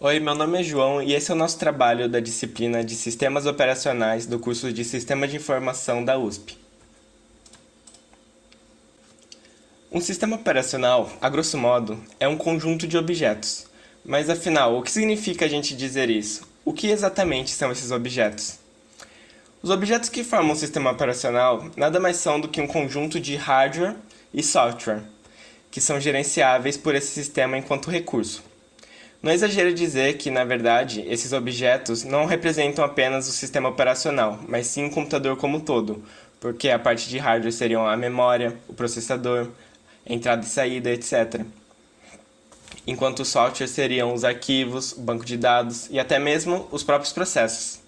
Oi, meu nome é João e esse é o nosso trabalho da disciplina de Sistemas Operacionais do curso de Sistema de Informação da USP. Um sistema operacional, a grosso modo, é um conjunto de objetos. Mas afinal, o que significa a gente dizer isso? O que exatamente são esses objetos? Os objetos que formam um sistema operacional nada mais são do que um conjunto de hardware e software, que são gerenciáveis por esse sistema enquanto recurso. Não é exagero dizer que, na verdade, esses objetos não representam apenas o sistema operacional, mas sim o computador como um todo, porque a parte de hardware seriam a memória, o processador, entrada e saída, etc. Enquanto o software seriam os arquivos, o banco de dados e até mesmo os próprios processos.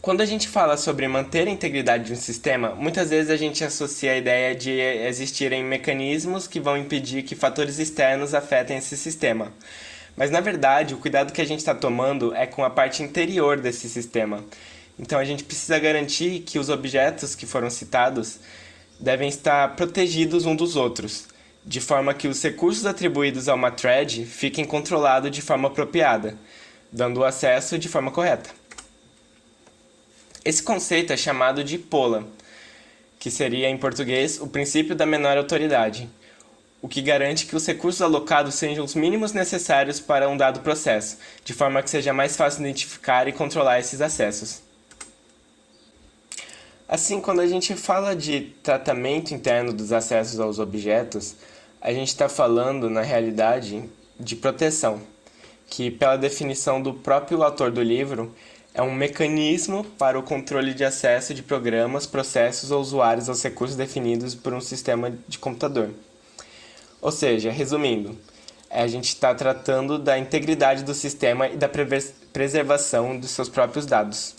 Quando a gente fala sobre manter a integridade de um sistema, muitas vezes a gente associa a ideia de existirem mecanismos que vão impedir que fatores externos afetem esse sistema. Mas na verdade, o cuidado que a gente está tomando é com a parte interior desse sistema. Então a gente precisa garantir que os objetos que foram citados devem estar protegidos uns dos outros, de forma que os recursos atribuídos a uma thread fiquem controlados de forma apropriada, dando o acesso de forma correta. Esse conceito é chamado de POLA, que seria em português o princípio da menor autoridade, o que garante que os recursos alocados sejam os mínimos necessários para um dado processo, de forma que seja mais fácil identificar e controlar esses acessos. Assim, quando a gente fala de tratamento interno dos acessos aos objetos, a gente está falando, na realidade, de proteção, que, pela definição do próprio autor do livro, é um mecanismo para o controle de acesso de programas, processos ou usuários aos recursos definidos por um sistema de computador. Ou seja, resumindo, a gente está tratando da integridade do sistema e da preservação dos seus próprios dados.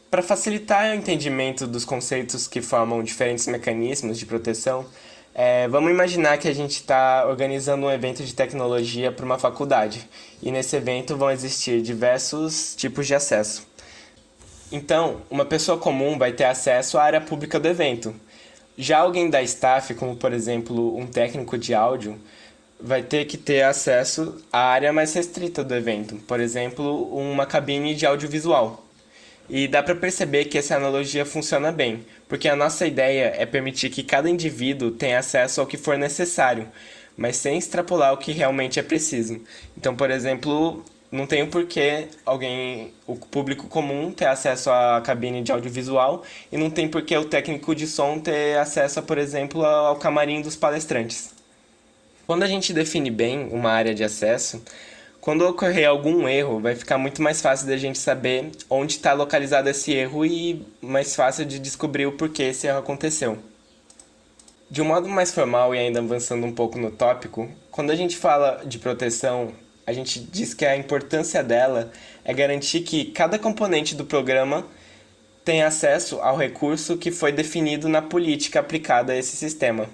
Para facilitar o entendimento dos conceitos que formam diferentes mecanismos de proteção, vamos imaginar que a gente está organizando um evento de tecnologia para uma faculdade, e nesse evento vão existir diversos tipos de acesso. Então, uma pessoa comum vai ter acesso à área pública do evento. Já alguém da staff, como por exemplo um técnico de áudio, vai ter que ter acesso à área mais restrita do evento, por exemplo, uma cabine de audiovisual. E dá para perceber que essa analogia funciona bem, porque a nossa ideia é permitir que cada indivíduo tenha acesso ao que for necessário, mas sem extrapolar o que realmente é preciso. Então, por exemplo, não tem o porquê o público comum ter acesso à cabine de audiovisual e não tem porquê o técnico de som ter acesso, por exemplo, ao camarim dos palestrantes. Quando a gente define bem uma área de acesso, quando ocorrer algum erro, vai ficar muito mais fácil da gente saber onde está localizado esse erro e mais fácil de descobrir o porquê esse erro aconteceu. De um modo mais formal e ainda avançando um pouco no tópico, quando a gente fala de proteção, a gente diz que a importância dela é garantir que cada componente do programa tenha acesso ao recurso que foi definido na política aplicada a esse sistema.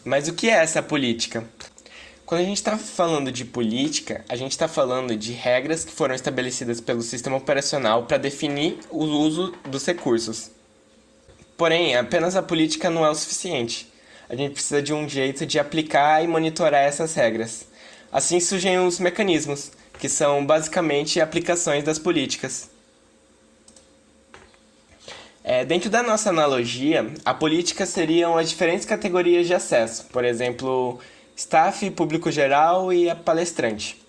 Mas o que é essa política? Quando a gente está falando de política, a gente está falando de regras que foram estabelecidas pelo sistema operacional para definir o uso dos recursos. Porém, apenas a política não é o suficiente. A gente precisa de um jeito de aplicar e monitorar essas regras. Assim surgem os mecanismos, que são basicamente aplicações das políticas. Dentro da nossa analogia, a política seriam as diferentes categorias de acesso, por exemplo, staff, público geral e a palestrante,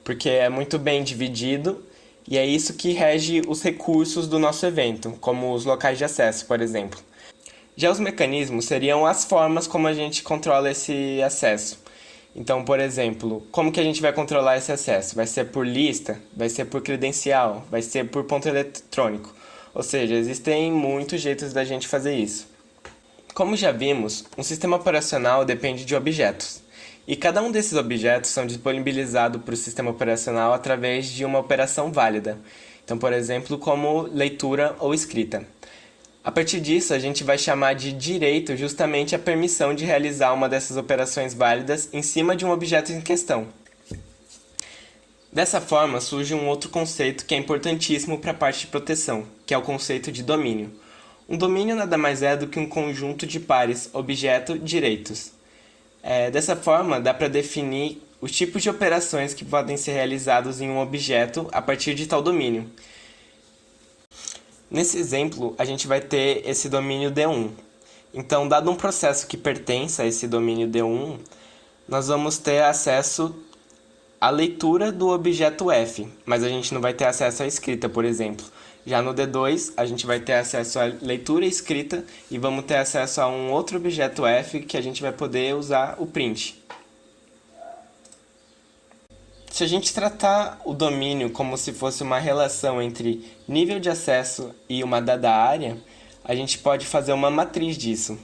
porque é muito bem dividido e é isso que rege os recursos do nosso evento, como os locais de acesso, por exemplo. Já os mecanismos seriam as formas como a gente controla esse acesso. Então, por exemplo, como que a gente vai controlar esse acesso? Vai ser por lista? Vai ser por credencial? Vai ser por ponto eletrônico? Ou seja, existem muitos jeitos da gente fazer isso. Como já vimos, um sistema operacional depende de objetos, e cada um desses objetos são disponibilizados para o sistema operacional através de uma operação válida. Então, por exemplo, como leitura ou escrita. A partir disso, a gente vai chamar de direito justamente a permissão de realizar uma dessas operações válidas em cima de um objeto em questão. Dessa forma, surge um outro conceito que é importantíssimo para a parte de proteção, que é o conceito de domínio. Um domínio nada mais é do que um conjunto de pares objeto-direitos. Dessa forma, dá para definir os tipos de operações que podem ser realizados em um objeto a partir de tal domínio. Nesse exemplo, a gente vai ter esse domínio D1. Então, dado um processo que pertence a esse domínio D1, nós vamos ter acesso à leitura do objeto F, mas a gente não vai ter acesso à escrita, por exemplo. Já no D2, a gente vai ter acesso à leitura e escrita e vamos ter acesso a um outro objeto F que a gente vai poder usar o print. Se a gente tratar o domínio como se fosse uma relação entre nível de acesso e uma dada área, a gente pode fazer uma matriz disso.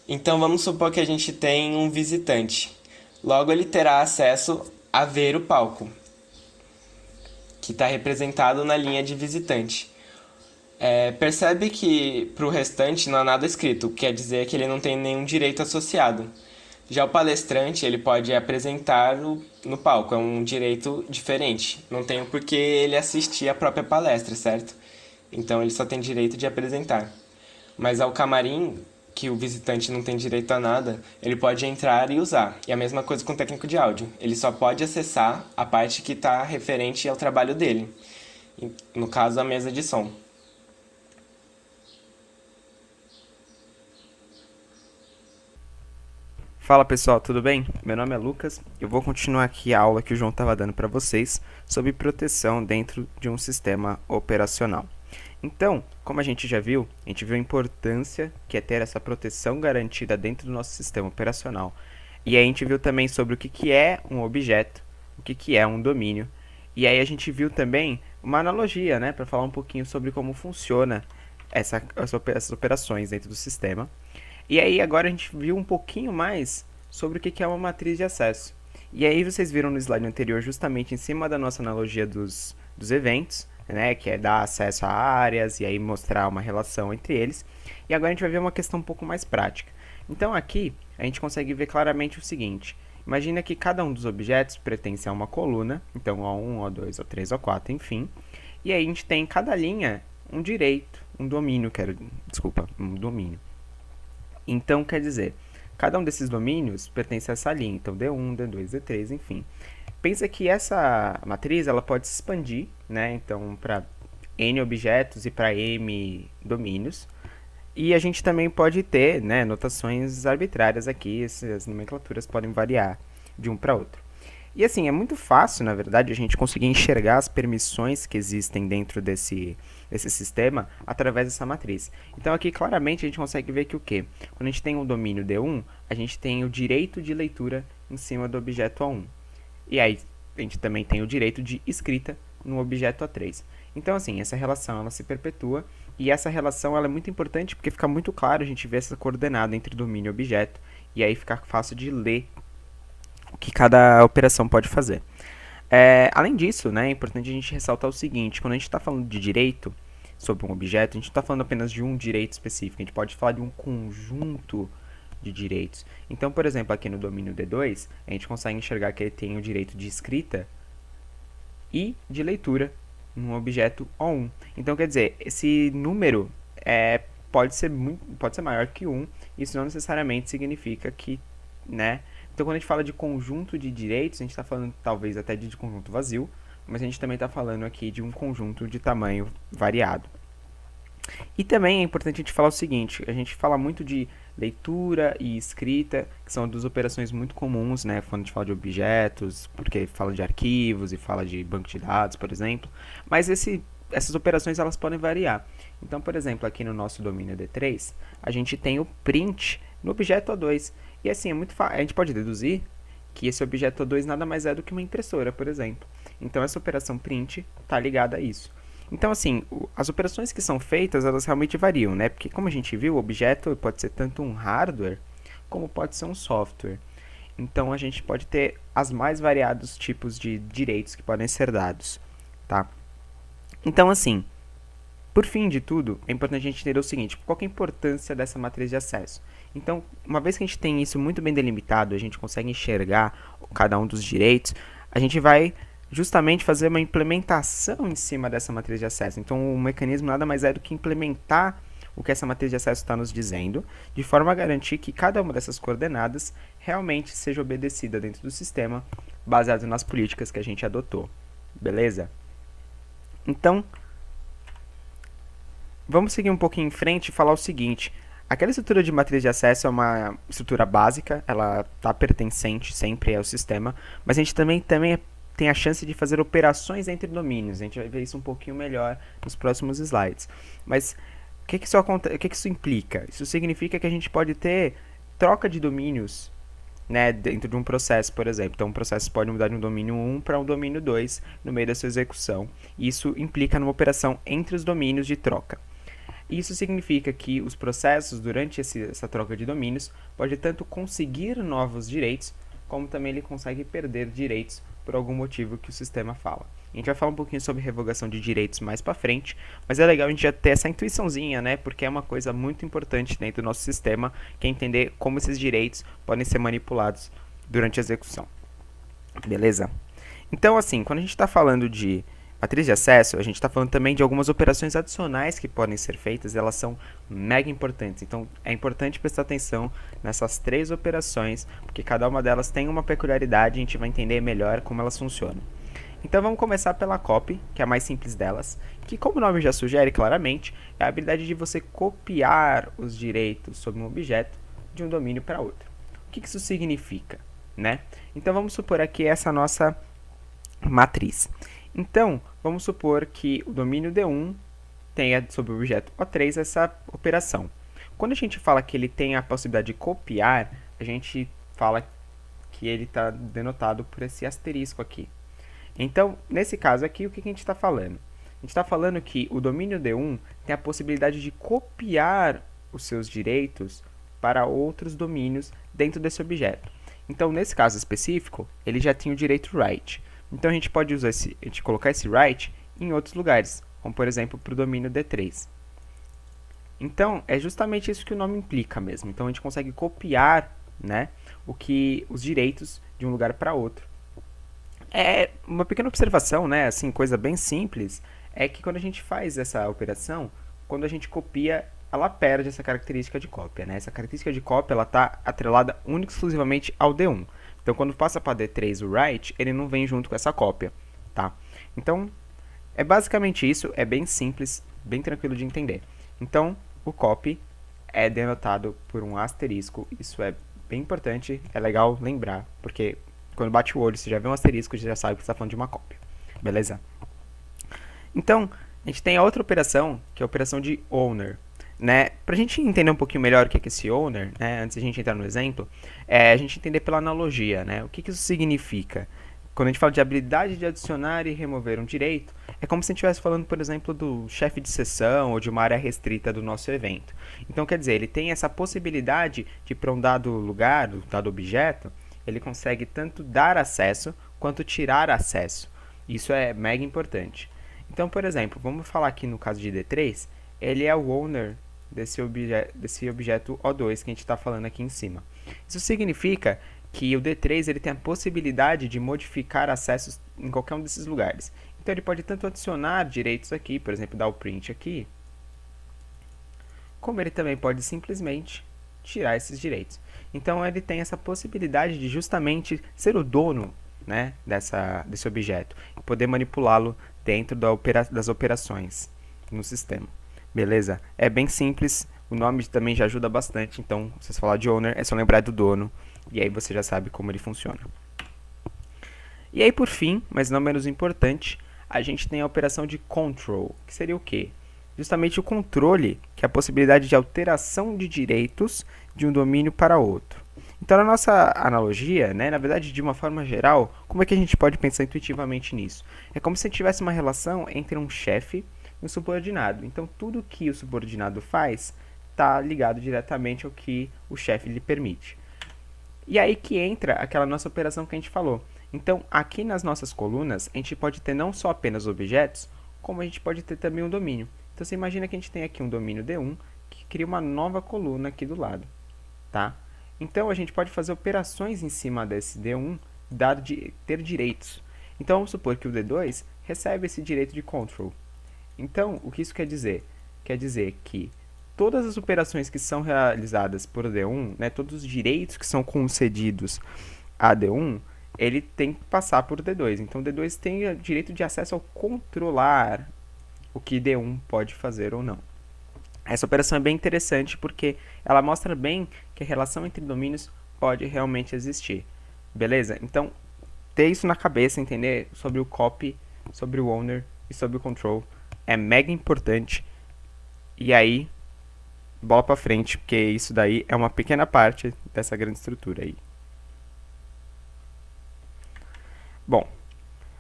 Então vamos supor que a gente tem um visitante. Logo ele terá acesso a ver o palco, que está representado na linha de visitante. Percebe que para o restante não há nada escrito, quer dizer que ele não tem nenhum direito associado. Já o palestrante ele pode apresentar no palco, é um direito diferente. Não tem o porquê ele assistir a própria palestra, certo? Então ele só tem direito de apresentar. Mas ao camarim, que o visitante não tem direito a nada, ele pode entrar e usar. E a mesma coisa com o técnico de áudio. Ele só pode acessar a parte que está referente ao trabalho dele. No caso, a mesa de som. Fala pessoal, tudo bem? Meu nome é Lucas. Eu vou continuar aqui a aula que o João estava dando para vocês sobre proteção dentro de um sistema operacional. Então, como a gente viu a importância que é ter essa proteção garantida dentro do nosso sistema operacional. E aí a gente viu também sobre o que é um objeto, o que é um domínio. E aí a gente viu também uma analogia, né, para falar um pouquinho sobre como funciona essas operações dentro do sistema. E aí agora a gente viu um pouquinho mais sobre o que é uma matriz de acesso. E aí vocês viram no slide anterior, justamente em cima da nossa analogia dos eventos, né, que é dar acesso a áreas e aí mostrar uma relação entre eles. E agora a gente vai ver uma questão um pouco mais prática. Então aqui a gente consegue ver claramente o seguinte. Imagina que cada um dos objetos pertence a uma coluna, então O1, O2, O3, O4, enfim. E aí a gente tem em cada linha um direito, um domínio. Então, quer dizer, cada um desses domínios pertence a essa linha. Então, D1, D2, D3, enfim. Pensa que essa matriz ela pode se expandir, né? Então, para N objetos e para M domínios. E a gente também pode ter, né, notações arbitrárias aqui. Essas nomenclaturas podem variar de um para outro. E assim, é muito fácil, na verdade, a gente conseguir enxergar as permissões que existem dentro desse sistema através dessa matriz. Então aqui claramente a gente consegue ver que o quê? Quando a gente tem um domínio D1, a gente tem o direito de leitura em cima do objeto A1. E aí a gente também tem o direito de escrita no objeto A3. Então assim, essa relação ela se perpetua e essa relação ela é muito importante porque fica muito claro a gente ver essa coordenada entre domínio e objeto e aí fica fácil de ler o que cada operação pode fazer. Além disso, né, é importante a gente ressaltar o seguinte, quando a gente está falando de direito sobre um objeto, a gente não está falando apenas de um direito específico, a gente pode falar de um conjunto de direitos. Então, por exemplo, aqui no domínio D2, a gente consegue enxergar que ele tem o direito de escrita e de leitura no objeto O1. Então, quer dizer, esse número pode ser maior que 1, isso não necessariamente significa que, né? Então, quando a gente fala de conjunto de direitos, a gente está falando talvez até de conjunto vazio, mas a gente também está falando aqui de um conjunto de tamanho variado. E também é importante a gente falar o seguinte, a gente fala muito de leitura e escrita, que são duas operações muito comuns, né, quando a gente fala de objetos, porque fala de arquivos e fala de banco de dados, por exemplo, mas essas operações elas podem variar. Então, por exemplo, aqui no nosso domínio D3, a gente tem o print no objeto A2, e assim, é muito fácil. A gente pode deduzir que esse objeto A2 nada mais é do que uma impressora, por exemplo. Então, essa operação print está ligada a isso. Então, assim, as operações que são feitas, elas realmente variam, né? Porque, como a gente viu, o objeto pode ser tanto um hardware, como pode ser um software. Então, a gente pode ter as mais variados tipos de direitos que podem ser dados, tá? Então, assim, por fim de tudo, é importante a gente entender o seguinte, qual que é a importância dessa matriz de acesso? Então, uma vez que a gente tem isso muito bem delimitado, a gente consegue enxergar cada um dos direitos, a gente vai justamente fazer uma implementação em cima dessa matriz de acesso. Então, o mecanismo nada mais é do que implementar o que essa matriz de acesso está nos dizendo, de forma a garantir que cada uma dessas coordenadas realmente seja obedecida dentro do sistema, baseado nas políticas que a gente adotou. Beleza? Então, vamos seguir um pouquinho em frente e falar o seguinte. Aquela estrutura de matriz de acesso é uma estrutura básica, ela está pertencente sempre ao sistema, mas a gente também tem a chance de fazer operações entre domínios. A gente vai ver isso um pouquinho melhor nos próximos slides. Mas o que isso implica? Isso significa que a gente pode ter troca de domínios, né, dentro de um processo, por exemplo. Então, um processo pode mudar de um domínio 1 para um domínio 2 no meio da sua execução. Isso implica numa operação entre os domínios de troca. Isso significa que os processos, durante essa troca de domínios, pode tanto conseguir novos direitos, como também ele consegue perder direitos por algum motivo que o sistema fala. A gente vai falar um pouquinho sobre revogação de direitos mais para frente, mas é legal a gente já ter essa intuiçãozinha, né? Porque é uma coisa muito importante dentro do nosso sistema, que é entender como esses direitos podem ser manipulados durante a execução. Beleza? Então, assim, quando a gente está falando de matriz de acesso, a gente está falando também de algumas operações adicionais que podem ser feitas, elas são mega importantes. Então, é importante prestar atenção nessas 3 operações, porque cada uma delas tem uma peculiaridade e a gente vai entender melhor como elas funcionam. Então, vamos começar pela copy, que é a mais simples delas, que, como o nome já sugere claramente, é a habilidade de você copiar os direitos sobre um objeto de um domínio para outro. O que isso significa, né? Então, vamos supor aqui essa nossa matriz. Então, vamos supor que o domínio D1 tenha sobre o objeto O3 essa operação. Quando a gente fala que ele tem a possibilidade de copiar, a gente fala que ele está denotado por esse asterisco aqui. Então, nesse caso aqui, o que a gente está falando? A gente está falando que o domínio D1 tem a possibilidade de copiar os seus direitos para outros domínios dentro desse objeto. Então, nesse caso específico, ele já tinha o direito write. Então, a gente pode usar colocar esse write em outros lugares, como, por exemplo, para o domínio D3. Então, é justamente isso que o nome implica mesmo. Então, a gente consegue copiar, né, os direitos de um lugar para outro. É uma pequena observação, né, assim, coisa bem simples, é que quando a gente faz essa operação, quando a gente copia, ela perde essa característica de cópia, né? Essa característica de cópia, ela está atrelada única e exclusivamente ao D1. Então, quando passa para D3 o write, ele não vem junto com essa cópia, tá? Então, é basicamente isso, é bem simples, bem tranquilo de entender. Então, o copy é denotado por um asterisco, isso é bem importante, é legal lembrar, porque quando bate o olho, você já vê um asterisco, você já sabe que você está falando de uma cópia, beleza? Então, a gente tem a outra operação, que é a operação de owner, né? Para a gente entender um pouquinho melhor o que é esse owner, né? Antes de a gente entrar no exemplo, a gente entender pela analogia, né? O que isso significa? Quando a gente fala de habilidade de adicionar e remover um direito, é como se a gente estivesse falando, por exemplo, do chefe de sessão ou de uma área restrita do nosso evento. Então, quer dizer, ele tem essa possibilidade de, para um dado lugar, um dado objeto, ele consegue tanto dar acesso quanto tirar acesso. Isso é mega importante. Então, por exemplo, vamos falar aqui no caso de D3, ele é o owner desse objeto O2 que a gente está falando aqui em cima. Isso significa que o D3 ele tem a possibilidade de modificar acessos em qualquer um desses lugares. Então, ele pode tanto adicionar direitos aqui, por exemplo, dar o print aqui, como ele também pode simplesmente tirar esses direitos. Então, ele tem essa possibilidade de justamente ser o dono, né, desse objeto e poder manipulá-lo dentro das operações no sistema. Beleza? É bem simples, o nome também já ajuda bastante, então, se você falar de owner, é só lembrar do dono, e aí você já sabe como ele funciona. E aí, por fim, mas não menos importante, a gente tem a operação de control, que seria o quê? Justamente o controle, que é a possibilidade de alteração de direitos de um domínio para outro. Então, na nossa analogia, né, na verdade, de uma forma geral, como é que a gente pode pensar intuitivamente nisso? É como se tivesse uma relação entre um chefe e um subordinado. Então, tudo que o subordinado faz está ligado diretamente ao que o chefe lhe permite. E aí que entra aquela nossa operação que a gente falou. Então, aqui nas nossas colunas, a gente pode ter não só apenas objetos, como a gente pode ter também um domínio. Então, você imagina que a gente tem aqui um domínio D1, que cria uma nova coluna aqui do lado, tá? Então, a gente pode fazer operações em cima desse D1, dado de ter direitos. Então, vamos supor que o D2 recebe esse direito de control. Então, o que isso quer dizer? Quer dizer que, todas as operações que são realizadas por D1, né, todos os direitos que são concedidos a D1, ele tem que passar por D2. Então, D2 tem o direito de acesso ao controlar o que D1 pode fazer ou não. Essa operação é bem interessante porque ela mostra bem que a relação entre domínios pode realmente existir. Beleza? Então, ter isso na cabeça, entender sobre o copy, sobre o owner e sobre o control é mega importante. E aí, bola pra frente, porque isso daí é uma pequena parte dessa grande estrutura aí. Bom,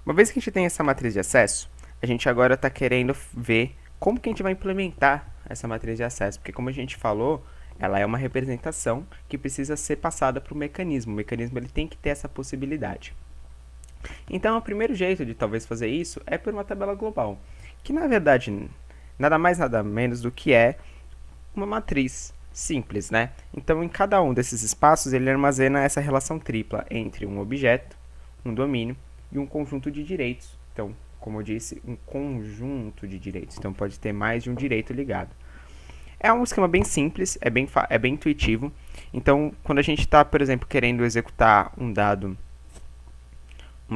uma vez que a gente tem essa matriz de acesso, a gente agora está querendo ver como que a gente vai implementar essa matriz de acesso, porque como a gente falou, ela é uma representação que precisa ser passada para o mecanismo. O mecanismo ele tem que ter essa possibilidade. Então, o primeiro jeito de talvez fazer isso é por uma tabela global, que na verdade nada mais nada menos do que é uma matriz simples, né? Então, em cada um desses espaços, ele armazena essa relação tripla entre um objeto, um domínio e um conjunto de direitos. Então, como eu disse, um conjunto de direitos. Então, pode ter mais de um direito ligado. É um esquema bem simples, é bem intuitivo. Então, quando a gente está, por exemplo, querendo executar uma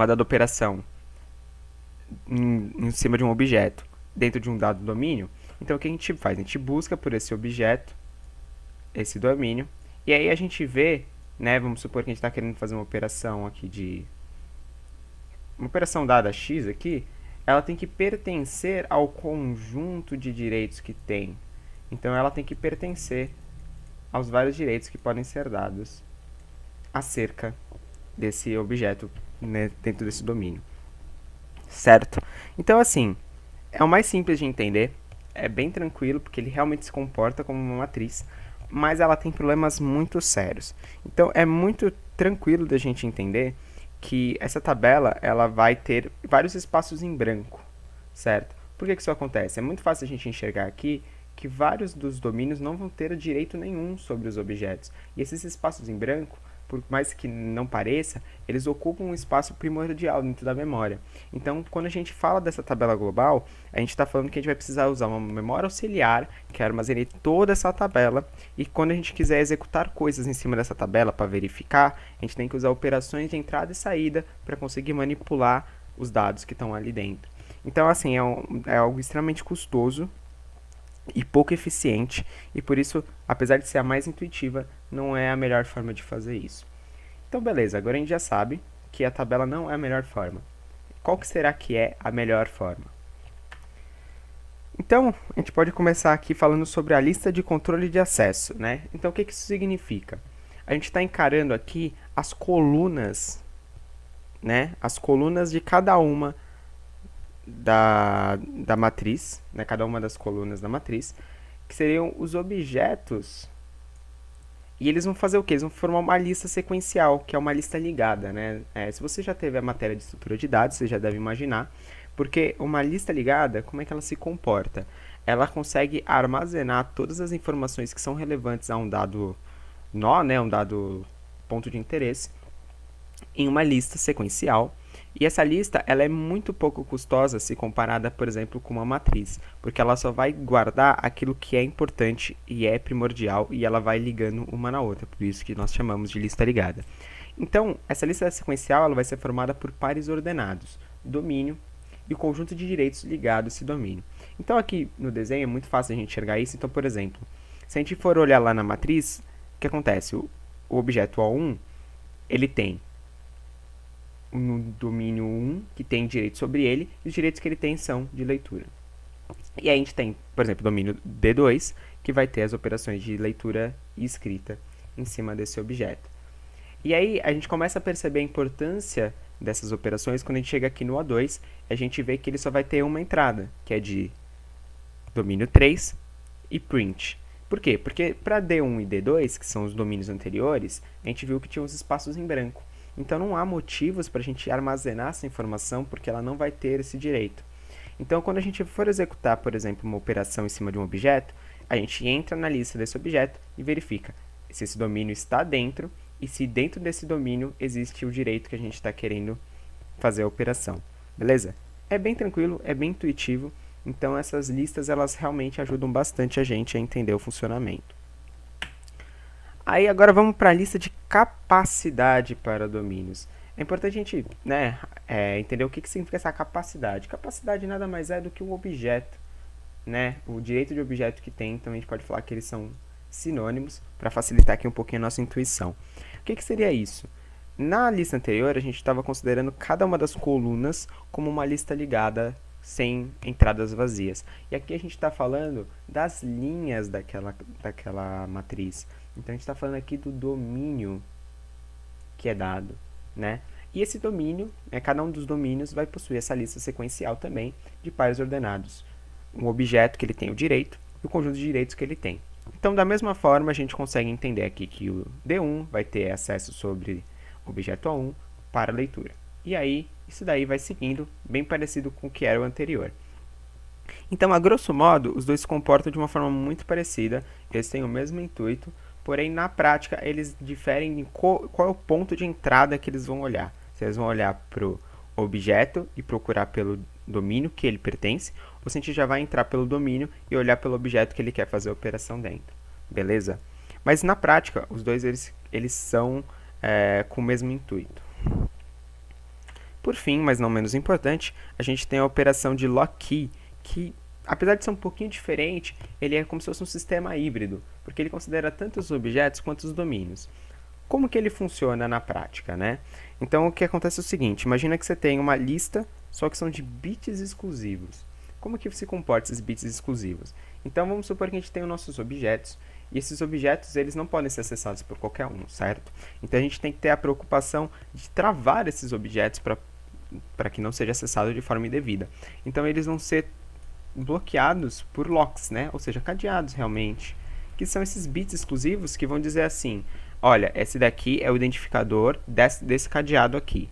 dada operação em cima de um objeto dentro de um dado domínio, então o que a gente faz? A gente busca por esse objeto, esse domínio, e aí a gente vê, né, vamos supor que a gente está querendo fazer uma operação aqui uma operação dada x aqui, ela tem que pertencer ao conjunto de direitos que tem. Então, ela tem que pertencer aos vários direitos que podem ser dados acerca desse objeto, né, dentro desse domínio. Certo? Então, assim, é o mais simples de entender, é bem tranquilo, porque ele realmente se comporta como uma matriz, mas ela tem problemas muito sérios. Então, é muito tranquilo da gente entender que essa tabela ela vai ter vários espaços em branco, certo? Por que isso acontece? É muito fácil a gente enxergar aqui que vários dos domínios não vão ter direito nenhum sobre os objetos. E esses espaços em branco, por mais que não pareça, eles ocupam um espaço primordial dentro da memória. Então, quando a gente fala dessa tabela global, a gente está falando que a gente vai precisar usar uma memória auxiliar que armazene toda essa tabela, e quando a gente quiser executar coisas em cima dessa tabela para verificar, a gente tem que usar operações de entrada e saída para conseguir manipular os dados que estão ali dentro. Então, assim, é algo extremamente custoso e pouco eficiente, e por isso, apesar de ser a mais intuitiva, não é a melhor forma de fazer isso. Então, beleza, agora a gente já sabe que a tabela não é a melhor forma. Qual que será que é a melhor forma? Então, a gente pode começar aqui falando sobre a lista de controle de acesso, né? Então, o que isso significa? A gente está encarando aqui as colunas, né? As colunas de cada uma da matriz, né? Cada uma das colunas da matriz, que seriam os objetos. E eles vão fazer o quê? Eles vão formar uma lista sequencial, que é uma lista ligada, né? Se você já teve a matéria de estrutura de dados, você já deve imaginar, porque uma lista ligada, como é que ela se comporta? Ela consegue armazenar todas as informações que são relevantes a um dado nó, né? Um dado ponto de interesse, em uma lista sequencial. E essa lista ela é muito pouco custosa se comparada, por exemplo, com uma matriz, porque ela só vai guardar aquilo que é importante e é primordial, e ela vai ligando uma na outra, por isso que nós chamamos de lista ligada. Então, essa lista sequencial ela vai ser formada por pares ordenados, domínio e o conjunto de direitos ligados a esse domínio. Então, aqui no desenho é muito fácil a gente enxergar isso. Então, por exemplo, se a gente for olhar lá na matriz, o que acontece? O objeto O1, ele tem no domínio 1, que tem direito sobre ele, e os direitos que ele tem são de leitura. E aí a gente tem, por exemplo, o domínio D2, que vai ter as operações de leitura e escrita em cima desse objeto. E aí a gente começa a perceber a importância dessas operações quando a gente chega aqui no A2, a gente vê que ele só vai ter uma entrada, que é de domínio 3 e print. Por quê? Porque para D1 e D2, que são os domínios anteriores, a gente viu que tinha uns espaços em branco. Então, não há motivos para a gente armazenar essa informação, porque ela não vai ter esse direito. Então, quando a gente for executar, por exemplo, uma operação em cima de um objeto, a gente entra na lista desse objeto e verifica se esse domínio está dentro e se dentro desse domínio existe o direito que a gente está querendo fazer a operação. Beleza? É bem tranquilo, é bem intuitivo, Então essas listas elas realmente ajudam bastante a gente a entender o funcionamento. Aí agora vamos para a lista de capacidade para domínios. É importante a gente, né, entender o que significa essa capacidade. Capacidade nada mais é do que um objeto, né, o direito de objeto que tem, então a gente pode falar que eles são sinônimos para facilitar aqui um pouquinho a nossa intuição. O que seria isso? Na lista anterior, a gente estava considerando cada uma das colunas como uma lista ligada sem entradas vazias. E aqui a gente está falando das linhas daquela matriz. Então a gente está falando aqui do domínio que é dado, né? E esse domínio, cada um dos domínios vai possuir essa lista sequencial também de pares ordenados. Um objeto que ele tem o direito e o conjunto de direitos que ele tem. Então, da mesma forma, a gente consegue entender aqui que o D1 vai ter acesso sobre o objeto A1 para leitura. E aí, isso daí vai seguindo, bem parecido com o que era o anterior. Então, a grosso modo, os dois se comportam de uma forma muito parecida, eles têm o mesmo intuito, porém, na prática, eles diferem em qual é o ponto de entrada que eles vão olhar. Se eles vão olhar para o objeto e procurar pelo domínio que ele pertence, ou se a gente já vai entrar pelo domínio e olhar pelo objeto que ele quer fazer a operação dentro. Beleza? Mas, na prática, os dois eles são com o mesmo intuito. Por fim, mas não menos importante, a gente tem a operação de lock key, que, apesar de ser um pouquinho diferente, ele é como se fosse um sistema híbrido, porque ele considera tanto os objetos quanto os domínios. Como que ele funciona na prática, né? Então, o que acontece é o seguinte, imagina que você tem uma lista, só que são de bits exclusivos. Como que se comporta esses bits exclusivos? Então, vamos supor que a gente tem os nossos objetos, e esses objetos eles não podem ser acessados por qualquer um, certo? Então, a gente tem que ter a preocupação de travar esses objetos para que não seja acessado de forma indevida. Então, eles vão ser bloqueados por locks, né? Ou seja, cadeados realmente, que são esses bits exclusivos que vão dizer assim, olha, esse daqui é o identificador desse cadeado aqui.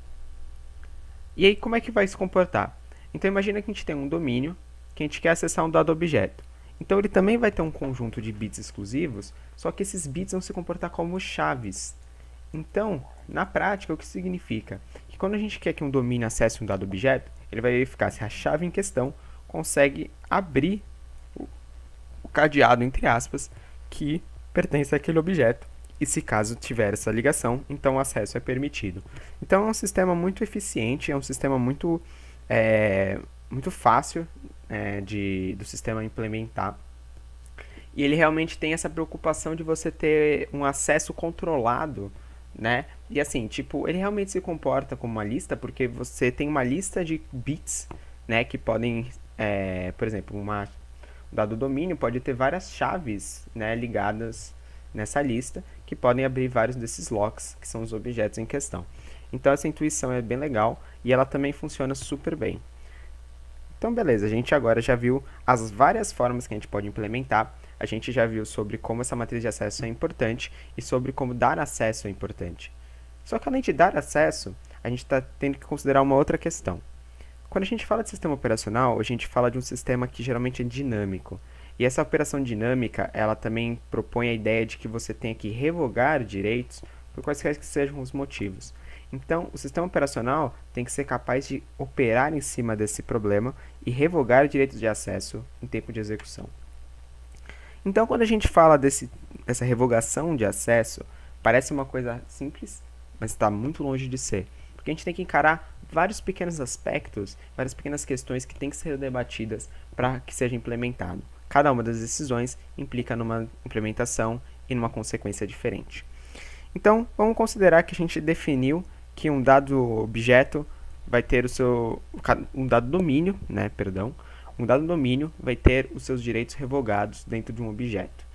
E aí, como é que vai se comportar? Então, imagina que a gente tem um domínio que a gente quer acessar um dado objeto. Então, ele também vai ter um conjunto de bits exclusivos, só que esses bits vão se comportar como chaves. Então, na prática, o que significa? Que quando a gente quer que um domínio acesse um dado objeto, ele vai verificar se a chave em questão consegue abrir o cadeado, entre aspas, que pertence àquele objeto. E se caso tiver essa ligação, então o acesso é permitido. Então, é um sistema muito eficiente, é um sistema muito fácil do sistema implementar. E ele realmente tem essa preocupação de você ter um acesso controlado, né? E assim, tipo, ele realmente se comporta como uma lista, porque você tem uma lista de bits, né? Que podem, por exemplo, um dado domínio pode ter várias chaves, né, ligadas nessa lista, que podem abrir vários desses locks, que são os objetos em questão. Então, essa intuição é bem legal e ela também funciona super bem. Então, beleza, a gente agora já viu as várias formas que a gente pode implementar, a gente já viu sobre como essa matriz de acesso é importante e sobre como dar acesso é importante. Só que além de dar acesso, a gente está tendo que considerar uma outra questão. Quando a gente fala de sistema operacional, a gente fala de um sistema que geralmente é dinâmico. E essa operação dinâmica, ela também propõe a ideia de que você tenha que revogar direitos por quaisquer que sejam os motivos. Então, o sistema operacional tem que ser capaz de operar em cima desse problema e revogar direitos de acesso em tempo de execução. Então, quando a gente fala dessa revogação de acesso, parece uma coisa simples, mas está muito longe de ser. Porque a gente tem que encarar vários pequenos aspectos, várias pequenas questões que têm que ser debatidas para que seja implementado. Cada uma das decisões implica numa implementação e numa consequência diferente. Então, vamos considerar que a gente definiu que um dado objeto vai ter um dado domínio, né, perdão, um dado domínio vai ter os seus direitos revogados dentro de um objeto.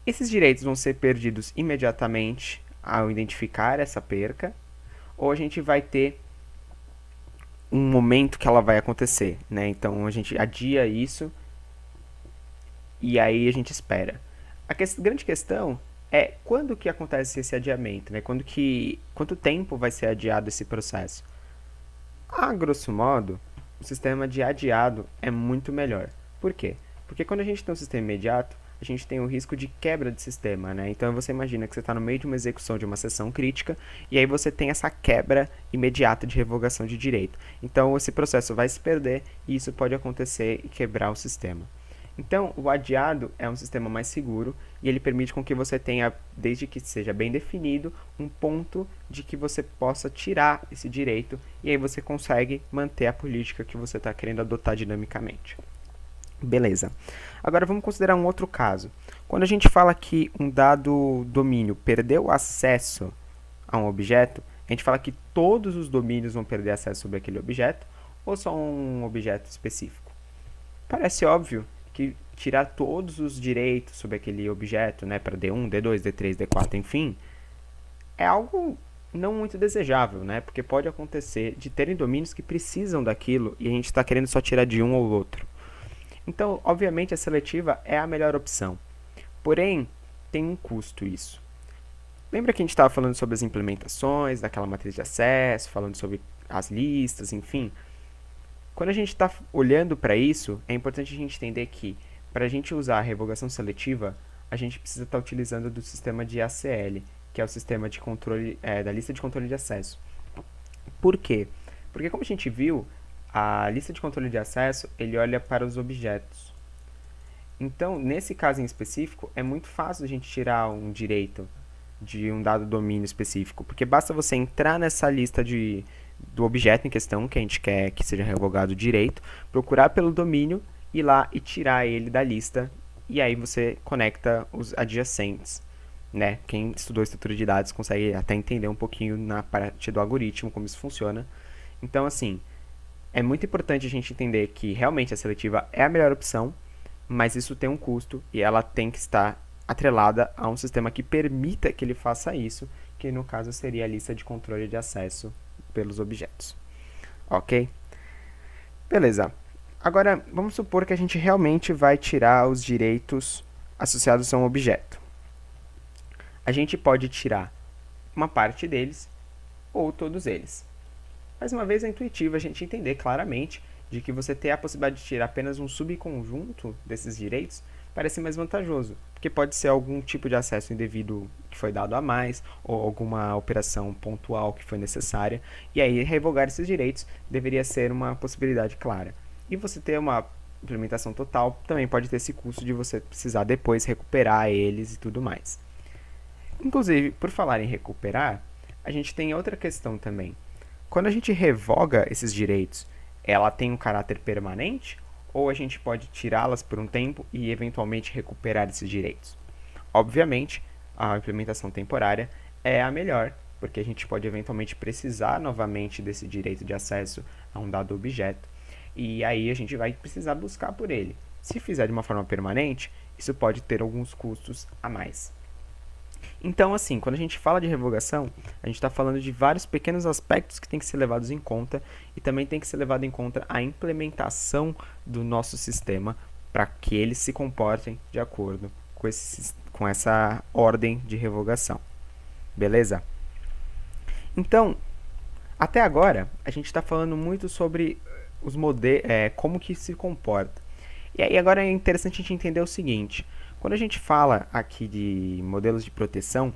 Esses direitos vão ser perdidos imediatamente ao identificar essa perca, ou a gente vai ter um momento que ela vai acontecer, né? Então a gente adia isso e aí a gente espera. Grande questão é quando que acontece esse adiamento, né? Quanto tempo vai ser adiado esse processo? A grosso modo, o sistema de adiado é muito melhor. Por quê? Porque quando a gente tem um sistema imediato, a gente tem o risco de quebra de sistema, né? Então você imagina que você está no meio de uma execução de uma sessão crítica e aí você tem essa quebra imediata de revogação de direito. Então esse processo vai se perder e isso pode acontecer e quebrar o sistema. Então, o adiado é um sistema mais seguro e ele permite com que você tenha, desde que seja bem definido, um ponto de que você possa tirar esse direito e aí você consegue manter a política que você está querendo adotar dinamicamente. Beleza. Agora vamos considerar um outro caso. Quando a gente fala que um dado domínio perdeu acesso a um objeto, a gente fala que todos os domínios vão perder acesso sobre aquele objeto ou só um objeto específico. Parece óbvio que tirar todos os direitos sobre aquele objeto, né, para D1, D2, D3, D4, enfim, é algo não muito desejável, né, porque pode acontecer de terem domínios que precisam daquilo e a gente está querendo só tirar de um ou outro. Então, obviamente, a seletiva é a melhor opção. Porém, tem um custo isso. Lembra que a gente estava falando sobre as implementações daquela matriz de acesso, falando sobre as listas, enfim? Quando a gente está olhando para isso, é importante a gente entender que, para a gente usar a revogação seletiva, a gente precisa estar utilizando do sistema de ACL, que é o sistema de controle da lista de controle de acesso. Por quê? Porque, como a gente viu, a lista de controle de acesso ele olha para os objetos. Então, nesse caso em específico, é muito fácil a gente tirar um direito de um dado domínio específico, porque basta você entrar nessa lista do objeto em questão, que a gente quer que seja revogado o direito, procurar pelo domínio, ir lá e tirar ele da lista, e aí você conecta os adjacentes. Né? Quem estudou estrutura de dados consegue até entender um pouquinho na parte do algoritmo, como isso funciona. Então, assim, é muito importante a gente entender que realmente a seletiva é a melhor opção, mas isso tem um custo e ela tem que estar atrelada a um sistema que permita que ele faça isso, que no caso seria a lista de controle de acesso pelos objetos. Ok? Beleza. Agora, vamos supor que a gente realmente vai tirar os direitos associados a um objeto. A gente pode tirar uma parte deles ou todos eles. Mais uma vez, é intuitivo a gente entender claramente de que você ter a possibilidade de tirar apenas um subconjunto desses direitos parece mais vantajoso, porque pode ser algum tipo de acesso indevido que foi dado a mais, ou alguma operação pontual que foi necessária, e aí revogar esses direitos deveria ser uma possibilidade clara. E você ter uma implementação total também pode ter esse custo de você precisar depois recuperar eles e tudo mais. Inclusive, por falar em recuperar, a gente tem outra questão também. Quando a gente revoga esses direitos, ela tem um caráter permanente ou a gente pode tirá-las por um tempo e eventualmente recuperar esses direitos? Obviamente, a implementação temporária é a melhor, porque a gente pode eventualmente precisar novamente desse direito de acesso a um dado objeto, e aí a gente vai precisar buscar por ele. Se fizer de uma forma permanente, isso pode ter alguns custos a mais. Então, assim, quando a gente fala de revogação, a gente está falando de vários pequenos aspectos que tem que ser levados em conta e também tem que ser levado em conta a implementação do nosso sistema para que eles se comportem de acordo com essa ordem de revogação. Beleza? Então, até agora, a gente está falando muito sobre os como que se comporta. E aí agora é interessante a gente entender o seguinte: quando a gente fala aqui de modelos de proteção,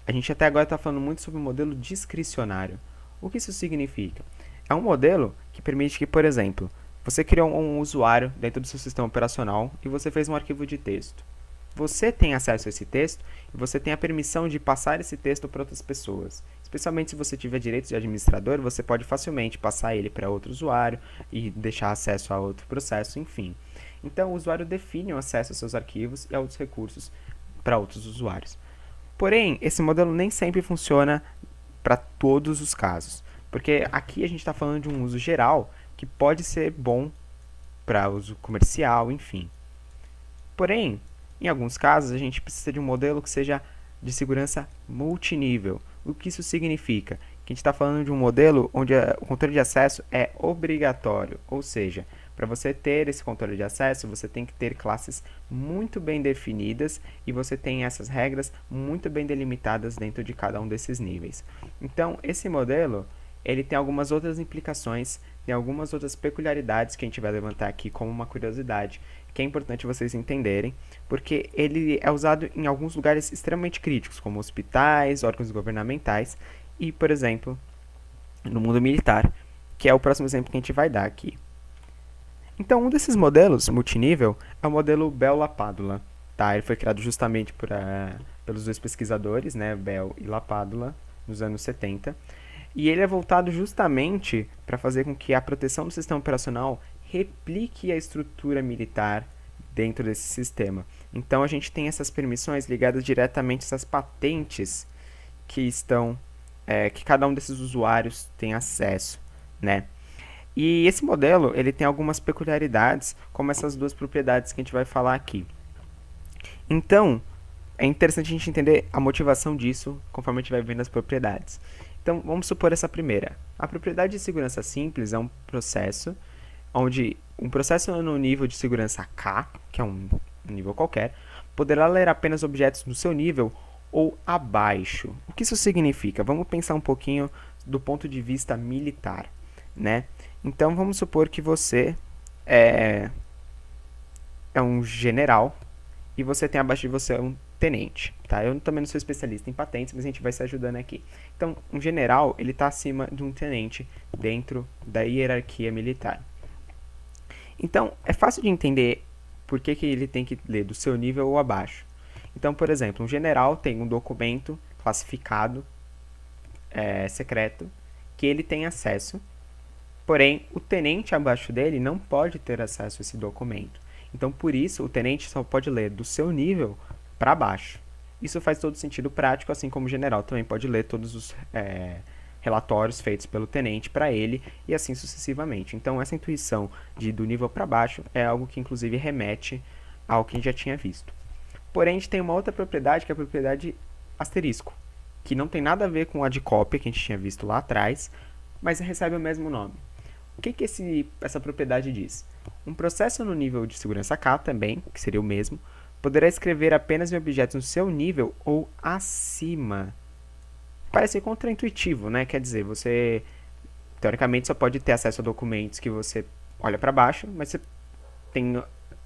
a gente até agora está falando muito sobre o modelo discricionário. O que isso significa? É um modelo que permite que, por exemplo, você criou um usuário dentro do seu sistema operacional e você fez um arquivo de texto. Você tem acesso a esse texto e você tem a permissão de passar esse texto para outras pessoas. Especialmente se você tiver direitos de administrador, você pode facilmente passar ele para outro usuário e deixar acesso a outro processo, enfim. Então, o usuário define o acesso aos seus arquivos e a outros recursos para outros usuários. Porém, esse modelo nem sempre funciona para todos os casos, porque aqui a gente está falando de um uso geral que pode ser bom para uso comercial, enfim. Porém, em alguns casos, a gente precisa de um modelo que seja de segurança multinível. O que isso significa? Que a gente está falando de um modelo onde o controle de acesso é obrigatório, ou seja, para você ter esse controle de acesso, você tem que ter classes muito bem definidas e você tem essas regras muito bem delimitadas dentro de cada um desses níveis. Então, esse modelo, ele tem algumas outras implicações, tem algumas outras peculiaridades que a gente vai levantar aqui como uma curiosidade, que é importante vocês entenderem, porque ele é usado em alguns lugares extremamente críticos, como hospitais, órgãos governamentais e, por exemplo, no mundo militar, que é o próximo exemplo que a gente vai dar aqui. Então, um desses modelos multinível é o modelo Bell-LaPadula. Tá? Ele foi criado justamente pelos dois pesquisadores, né, Bell e LaPadula, nos anos 70. E ele é voltado justamente para fazer com que a proteção do sistema operacional replique a estrutura militar dentro desse sistema. Então, a gente tem essas permissões ligadas diretamente a essas patentes que estão, que cada um desses usuários tem acesso, né? E esse modelo, ele tem algumas peculiaridades, como essas duas propriedades que a gente vai falar aqui. Então, é interessante a gente entender a motivação disso, conforme a gente vai vendo as propriedades. Então, vamos supor essa primeira. A propriedade de segurança simples é um processo, onde um processo no nível de segurança K, que é um nível qualquer, poderá ler apenas objetos no seu nível ou abaixo. O que isso significa? Vamos pensar um pouquinho do ponto de vista militar, né? Então, vamos supor que você é um general e você tem abaixo de você um tenente, tá? Eu também não sou especialista em patentes, mas a gente vai se ajudando aqui. Então, um general, ele está acima de um tenente dentro da hierarquia militar. Então, é fácil de entender por que ele tem que ler do seu nível ou abaixo. Então, por exemplo, um general tem um documento classificado, secreto, que ele tem acesso. Porém, o tenente abaixo dele não pode ter acesso a esse documento. Então, por isso, o tenente só pode ler do seu nível para baixo. Isso faz todo sentido prático, assim como o general também pode ler todos os relatórios feitos pelo tenente para ele e assim sucessivamente. Então, essa intuição de do nível para baixo é algo que, inclusive, remete ao que a gente já tinha visto. Porém, a gente tem uma outra propriedade, que é a propriedade asterisco, que não tem nada a ver com a de cópia que a gente tinha visto lá atrás, mas recebe o mesmo nome. O que essa propriedade diz? Um processo no nível de segurança K também, que seria o mesmo, poderá escrever apenas em objetos no seu nível ou acima. Parece contraintuitivo, né? Quer dizer, você teoricamente só pode ter acesso a documentos que você olha para baixo, mas você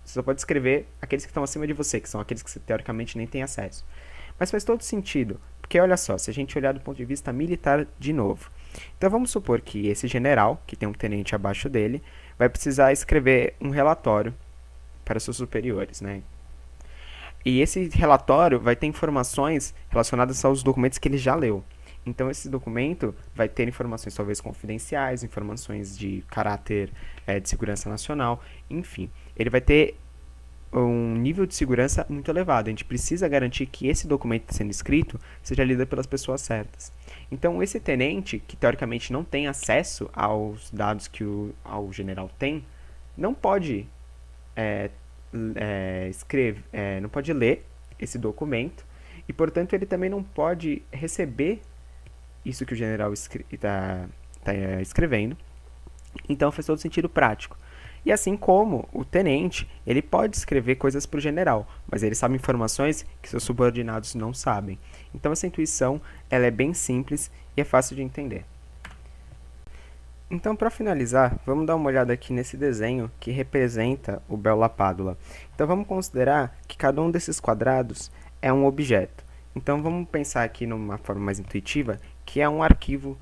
só pode escrever aqueles que estão acima de você, que são aqueles que você teoricamente nem tem acesso. Mas faz todo sentido, porque olha só, se a gente olhar do ponto de vista militar de novo. Então vamos supor que esse general, que tem um tenente abaixo dele, vai precisar escrever um relatório para seus superiores, né? E esse relatório vai ter informações relacionadas aos documentos que ele já leu. Então esse documento vai ter informações talvez confidenciais, informações de caráter de segurança nacional, enfim. Ele vai ter um nível de segurança muito elevado. A gente precisa garantir que esse documento que está sendo escrito seja lido pelas pessoas certas. Então, esse tenente, que teoricamente não tem acesso aos dados que o general tem, não pode não pode ler esse documento e, portanto, ele também não pode receber isso que o general está escrevendo. Então, faz todo sentido prático. E assim como o tenente, ele pode escrever coisas para o general, mas ele sabe informações que seus subordinados não sabem. Então essa intuição ela é bem simples e é fácil de entender. Então, para finalizar, vamos dar uma olhada aqui nesse desenho que representa o Bell-LaPadula. Então vamos considerar que cada um desses quadrados é um objeto. Então vamos pensar aqui numa forma mais intuitiva, que é um arquivo,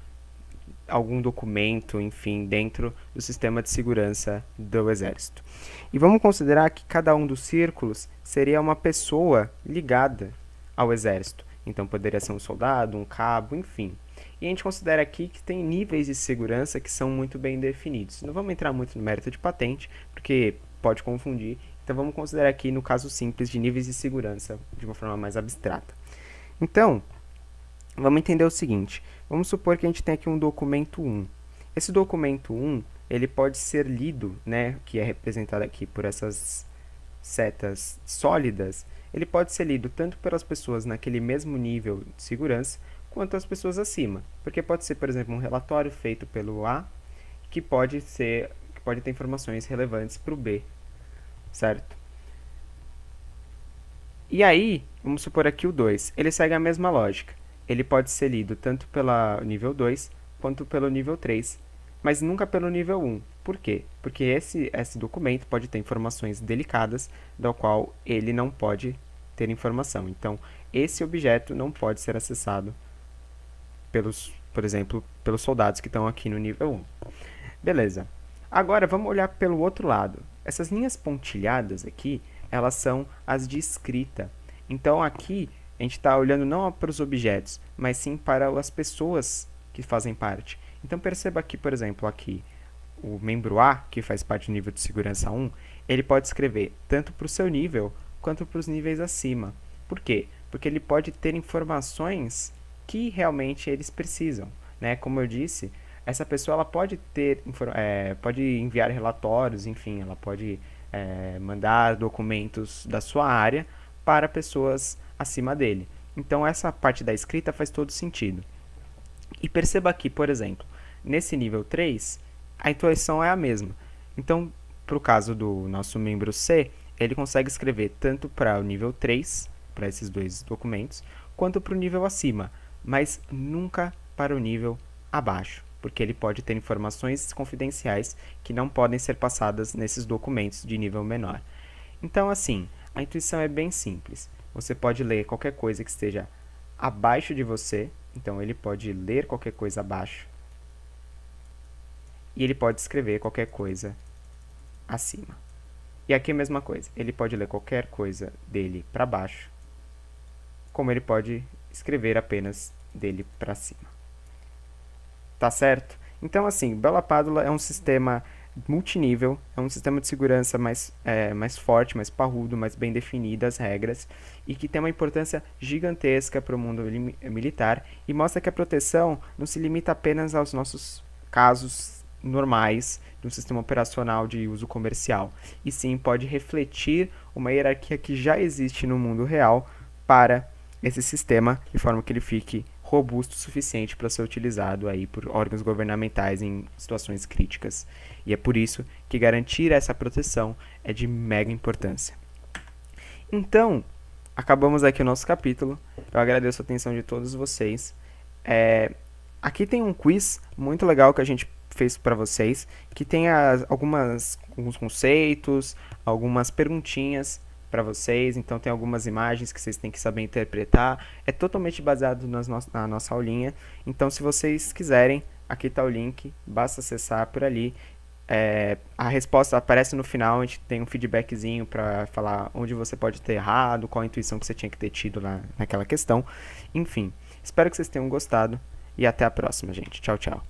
algum documento, enfim, dentro do sistema de segurança do Exército. E vamos considerar que cada um dos círculos seria uma pessoa ligada ao Exército. Então, poderia ser um soldado, um cabo, enfim. E a gente considera aqui que tem níveis de segurança que são muito bem definidos. Não vamos entrar muito no mérito de patente, porque pode confundir. Então, vamos considerar aqui, no caso simples, de níveis de segurança de uma forma mais abstrata. Então, vamos entender o seguinte. Vamos supor que a gente tem aqui um documento 1. Esse documento 1, ele pode ser lido, né, que é representado aqui por essas setas sólidas, ele pode ser lido tanto pelas pessoas naquele mesmo nível de segurança, quanto as pessoas acima. Porque pode ser, por exemplo, um relatório feito pelo A, que pode ter informações relevantes para o B, certo? E aí, vamos supor aqui o 2, ele segue a mesma lógica. Ele pode ser lido tanto pelo nível 2 quanto pelo nível 3, mas nunca pelo nível 1. Por quê? Porque esse documento pode ter informações delicadas, da qual ele não pode ter informação. Então, esse objeto não pode ser acessado por exemplo, pelos soldados que estão aqui no nível 1. Beleza. Agora, vamos olhar pelo outro lado. Essas linhas pontilhadas aqui, elas são as de escrita. Então, aqui, a gente está olhando não para os objetos, mas sim para as pessoas que fazem parte. Então, perceba aqui, por exemplo, aqui, o membro A, que faz parte do nível de segurança 1, ele pode escrever tanto para o seu nível, quanto para os níveis acima. Por quê? Porque ele pode ter informações que realmente eles precisam, né? Como eu disse, essa pessoa ela pode pode enviar relatórios, enfim, ela pode mandar documentos da sua área para pessoas acima dele. Então, essa parte da escrita faz todo sentido. E perceba aqui, por exemplo, nesse nível 3, a intuição é a mesma. Então, para o caso do nosso membro C, ele consegue escrever tanto para o nível 3, para esses dois documentos, quanto para o nível acima, mas nunca para o nível abaixo, porque ele pode ter informações confidenciais que não podem ser passadas nesses documentos de nível menor. Então, assim, a intuição é bem simples. Você pode ler qualquer coisa que esteja abaixo de você, então ele pode ler qualquer coisa abaixo, e ele pode escrever qualquer coisa acima. E aqui a mesma coisa, ele pode ler qualquer coisa dele para baixo, como ele pode escrever apenas dele para cima. Tá certo? Então, assim, Bella Padula é um sistema multinível, é um sistema de segurança mais forte, mais parrudo, mais bem definidas as regras, e que tem uma importância gigantesca para o mundo militar, e mostra que a proteção não se limita apenas aos nossos casos normais de um sistema operacional de uso comercial, e sim pode refletir uma hierarquia que já existe no mundo real para esse sistema, de forma que ele fique robusto o suficiente para ser utilizado aí por órgãos governamentais em situações críticas. E é por isso que garantir essa proteção é de mega importância. Então, acabamos aqui o nosso capítulo. Eu agradeço a atenção de todos vocês. Aqui tem um quiz muito legal que a gente fez para vocês, que tem alguns conceitos, algumas perguntinhas para vocês, então tem algumas imagens que vocês têm que saber interpretar, é totalmente baseado na nossa aulinha, então se vocês quiserem, aqui está o link, basta acessar por ali, a resposta aparece no final, a gente tem um feedbackzinho para falar onde você pode ter errado, qual a intuição que você tinha que ter tido naquela questão, enfim, espero que vocês tenham gostado e até a próxima, gente, tchau, tchau.